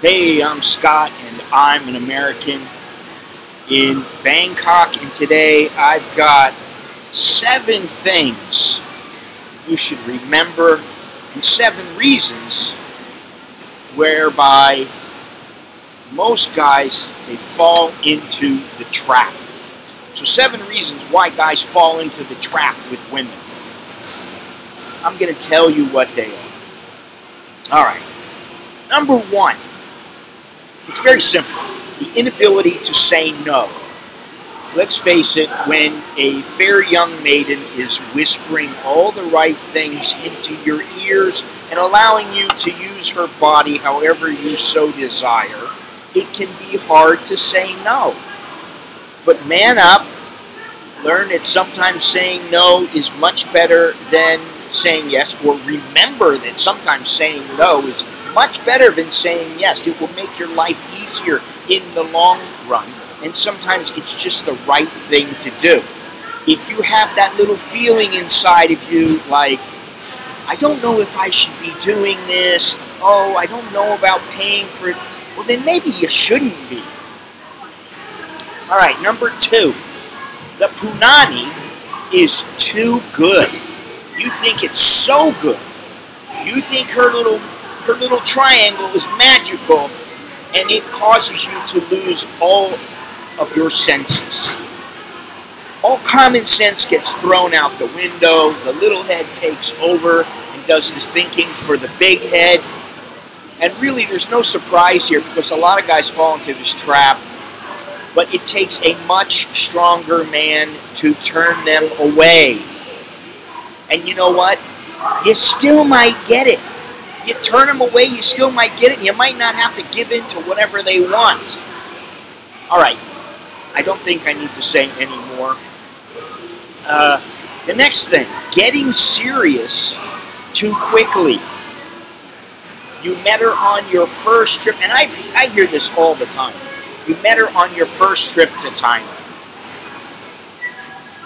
Hey, I'm Scott, and I'm an American in Bangkok, and today I've got 7 things you should remember and 7 reasons whereby most guys, they fall into the trap. So 7 reasons why guys fall into the trap with women. I'm going to tell you what they are. Alright, number 1. It's very simple. The inability to say no. Let's face it, when a fair young maiden is whispering all the right things into your ears and allowing you to use her body however you so desire, it can be hard to say no. But man up, learn that sometimes saying no is much better than saying yes, or remember that sometimes saying no is much better than saying yes. It will make your life easier in the long run, and sometimes it's just the right thing to do. If you have that little feeling inside of you like, I don't know if I should be doing this, oh, I don't know about paying for it, well then maybe you shouldn't be. Alright, number 2. The punani is too good. You think it's so good. You think her little triangle is magical, and it causes you to lose all of your senses. All common sense gets thrown out the window. The little head takes over and does this thinking for the big head. And really, there's no surprise here because a lot of guys fall into this trap. But it takes a much stronger man to turn them away. And you know what? You still might get it. You turn them away, you still might get it. You might not have to give in to whatever they want. Alright, I don't think I need to say any more. The next thing, getting serious too quickly. You met her on your first trip, and I hear this all the time. You met her on your first trip to Thailand.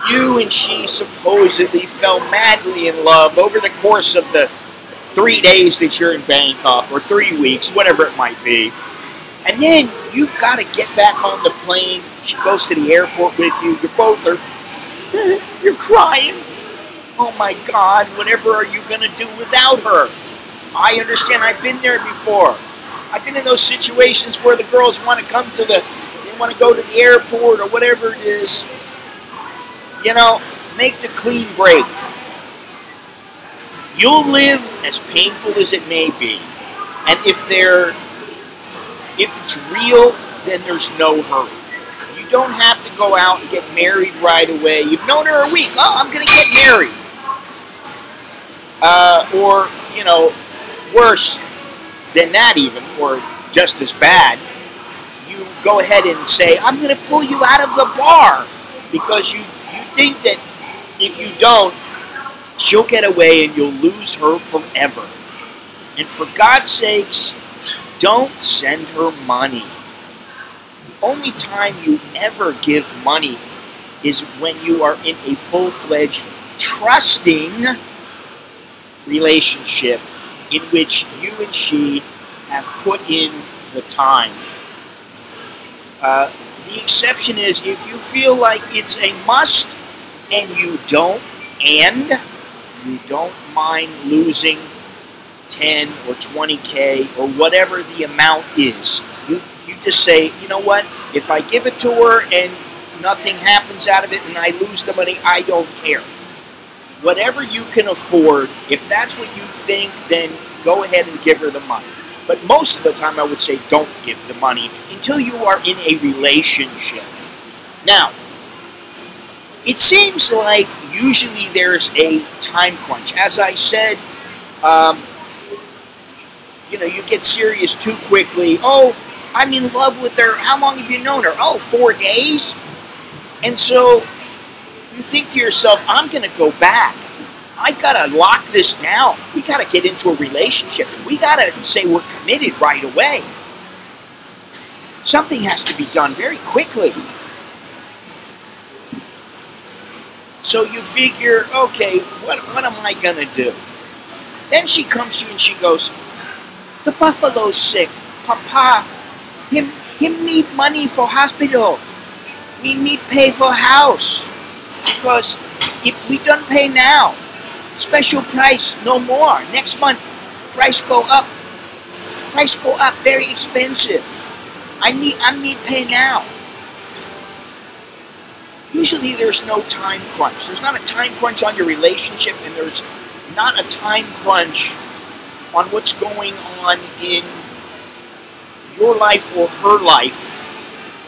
You and she supposedly fell madly in love over the course of the 3 days that you're in Bangkok, or 3 weeks, whatever it might be. And then you've got to get back on the plane. She goes to the airport with you. You both are, you're crying. Oh my God, whatever are you going to do without her? I understand, I've been there before. I've been in those situations where the girls want to come to they want to go to the airport or whatever it is. You know, make the clean break. You'll live as painful as it may be. And if it's real, then there's no hurry. You don't have to go out and get married right away. You've known her a week. Oh, I'm going to get married. Or, you know, worse than that even, or just as bad, you go ahead and say, I'm going to pull you out of the bar. Because you think that if you don't, she'll get away and you'll lose her forever. And for God's sakes, don't send her money. The only time you ever give money is when you are in a full-fledged, trusting relationship in which you and she have put in the time. The exception is if you feel like it's a must and you don't mind losing 10 or 20K or whatever the amount is. You just say, you know what, if I give it to her and nothing happens out of it and I lose the money, I don't care. Whatever you can afford, if that's what you think, then go ahead and give her the money. But most of the time I would say don't give the money until you are in a relationship. Now, it seems like usually there's a time crunch. As I said, you know, you get serious too quickly. Oh, I'm in love with her. How long have you known her? Oh, 4 days? And so you think to yourself, I'm going to go back. I've got to lock this down. We got to get into a relationship. We got to say we're committed right away. Something has to be done very quickly. So you figure, okay, what am I going to do? Then she comes to you and she goes, the buffalo's sick. Papa, him need money for hospital. We need pay for house. Because if we don't pay now, special price, no more. Next month, price go up. Price go up, very expensive. I need pay now. Usually there's no time crunch. There's not a time crunch on your relationship, and there's not a time crunch on what's going on in your life or her life.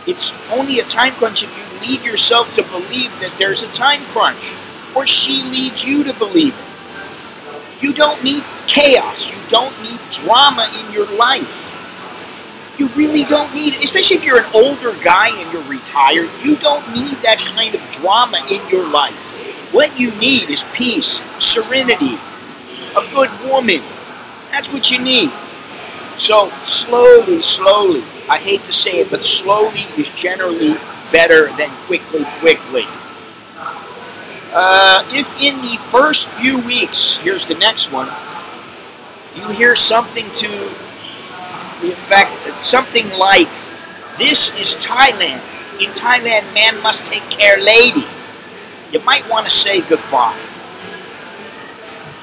It's only a time crunch if you lead yourself to believe that there's a time crunch, or she leads you to believe it. You don't need chaos. You don't need drama in your life. You really don't need it, especially if you're an older guy and you're retired. You don't need that kind of drama in your life. What you need is peace, serenity, a good woman. That's what you need. So slowly, slowly, I hate to say it, but slowly is generally better than quickly. If in the first few weeks, here's the next one, you hear something to the effect, something like, this is Thailand. In Thailand, man must take care lady. You might want to say goodbye.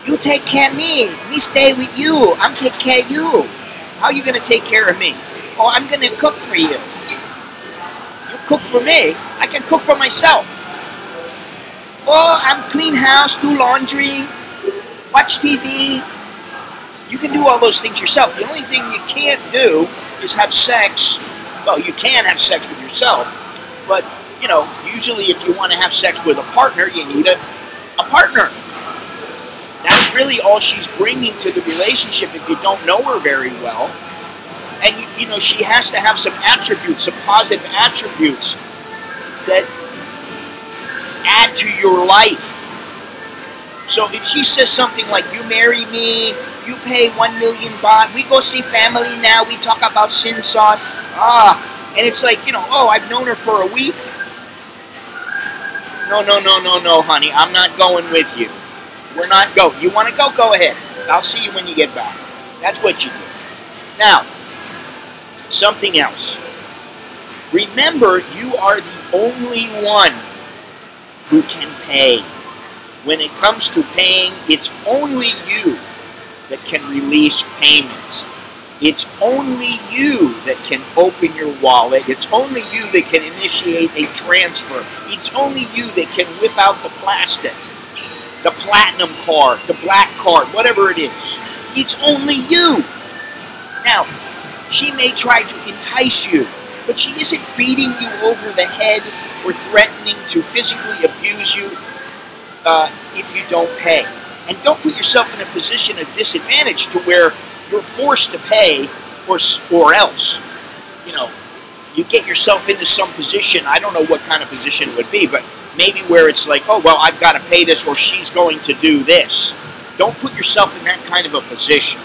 You take care of me. Me stay with you. I'm take care of you. How are you going to take care of me? Oh, I'm going to cook for you. You cook for me? I can cook for myself. Oh, I'm clean house, do laundry, watch TV. You can do all those things yourself. The only thing you can't do is have sex. Well, you can have sex with yourself, but, you know, usually if you want to have sex with a partner, you need a partner. That's really all she's bringing to the relationship if you don't know her very well. And, you know, she has to have some attributes, some positive attributes that add to your life. So if she says something like, you marry me, you pay 1 million baht, we go see family now, we talk about sin sod, and it's like, you know, oh, I've known her for a week. No, honey, I'm not going with you. We're not going. You want to go? Go ahead. I'll see you when you get back. That's what you do. Now, something else. Remember, you are the only one who can pay. When it comes to paying, it's only you that can release payments. It's only you that can open your wallet. It's only you that can initiate a transfer. It's only you that can whip out the plastic, the platinum card, the black card, whatever it is. It's only you. Now, she may try to entice you, but she isn't beating you over the head or threatening to physically abuse you if you don't pay. And don't put yourself in a position of disadvantage to where you're forced to pay or else. You know, you get yourself into some position, I don't know what kind of position it would be, but maybe where it's like, oh, well, I've got to pay this or she's going to do this. Don't put yourself in that kind of a position.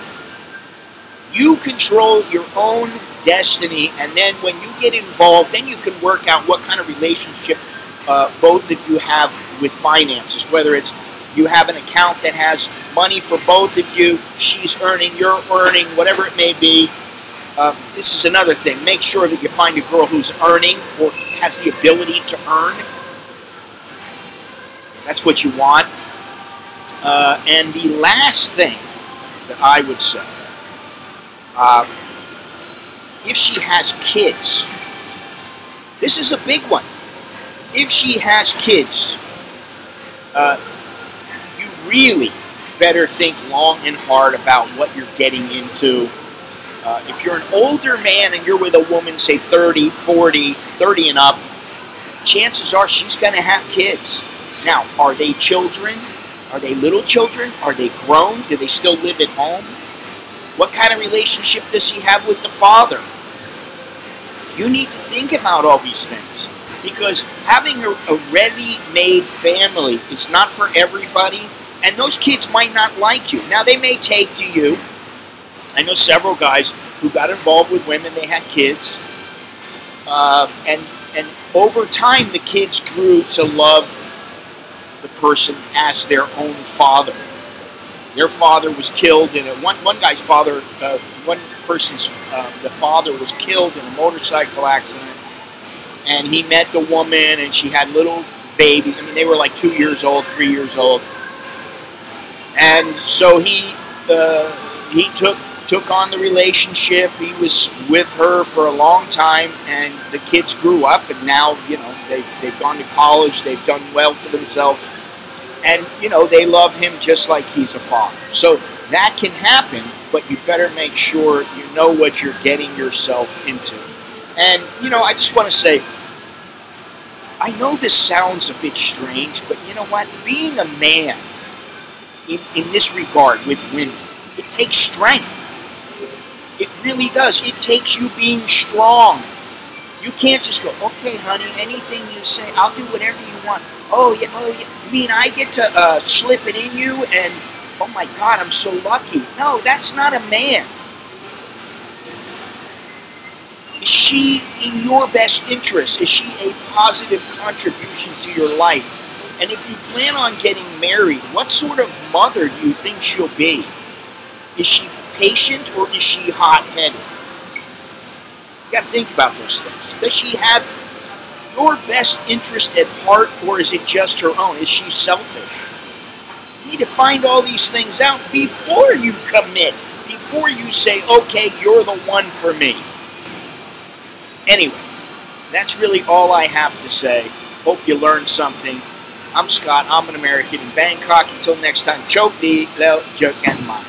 You control your own destiny, and then when you get involved, then you can work out what kind of relationship both of you have with finances, whether it's you have an account that has money for both of you, she's earning, you're earning, whatever it may be. This is another thing. Make sure that you find a girl who's earning or has the ability to earn. That's what you want. And the last thing that I would say, if she has kids, this is a big one. If she has kids, you really better think long and hard about what you're getting into. If you're an older man and you're with a woman, say 30, 40, 30 and up, chances are she's going to have kids. Now, are they children? Are they little children? Are they grown? Do they still live at home? What kind of relationship does she have with the father? You need to think about all these things, because having a ready-made family is not for everybody, and those kids might not like you. Now, they may take to you. I know several guys who got involved with women, they had kids, and over time the kids grew to love the person as their own father. Their father was killed in one guy's father, one person's the father was killed in a motorcycle accident, and he met the woman, and she had little baby. I mean, they were like 2 years old, 3 years old, and so he took on the relationship. He was with her for a long time, and the kids grew up, and now, you know, they've gone to college, they've done well for themselves, and, you know, they love him just like he's a father. So that can happen, but you better make sure you know what you're getting yourself into. And, you know, I just want to say, I know this sounds a bit strange, but you know what? Being a man in this regard with women, it takes strength. It really does. It takes you being strong. You can't just go, okay, honey, anything you say, I'll do whatever you want. Oh, yeah, you mean I get to slip it in you and, oh my God, I'm so lucky. No, that's not a man. Is she in your best interest? Is she a positive contribution to your life? And if you plan on getting married, what sort of mother do you think she'll be? Is she patient or is she hot-headed? You got to think about those things. Does she have your best interest at heart, or is it just her own? Is she selfish? You need to find all these things out before you commit, before you say, okay, you're the one for me. Anyway, that's really all I have to say. Hope you learned something. I'm Scott. I'm an American in Bangkok. Until next time, choke the joke and mind.